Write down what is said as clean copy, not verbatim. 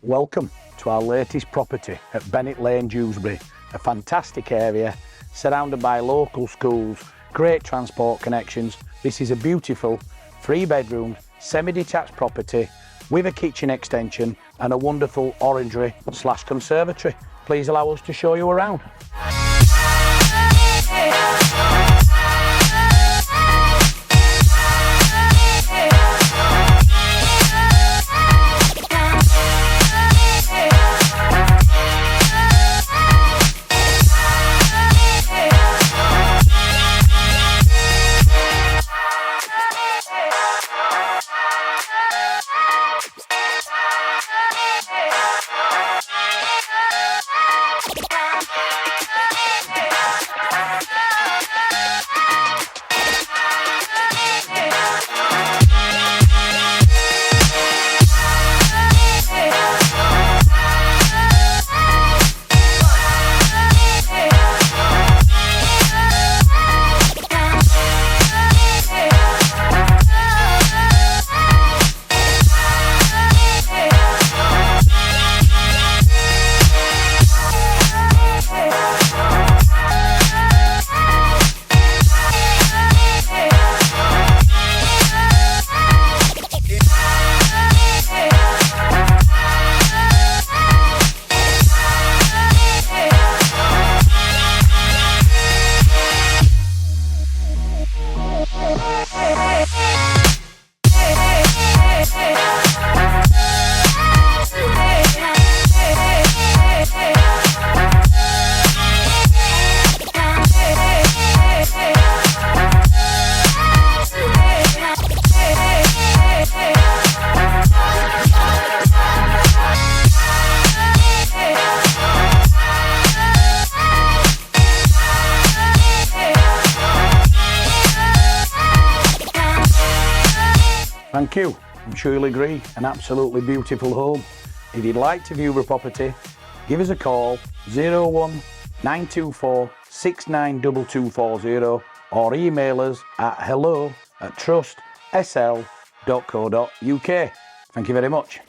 Welcome to our latest property at Bennett Lane, Dewsbury, a fantastic area surrounded by local schools, great transport connections. This is a beautiful 3-bedroom semi-detached property with a kitchen extension and a wonderful orangery / conservatory. Please allow us to show you around. Thank you. I'm sure you'll agree, an absolutely beautiful home. If you'd like to view the property, give us a call 01924 692240 or email us at hello@trustsl.co.uk. Thank you very much.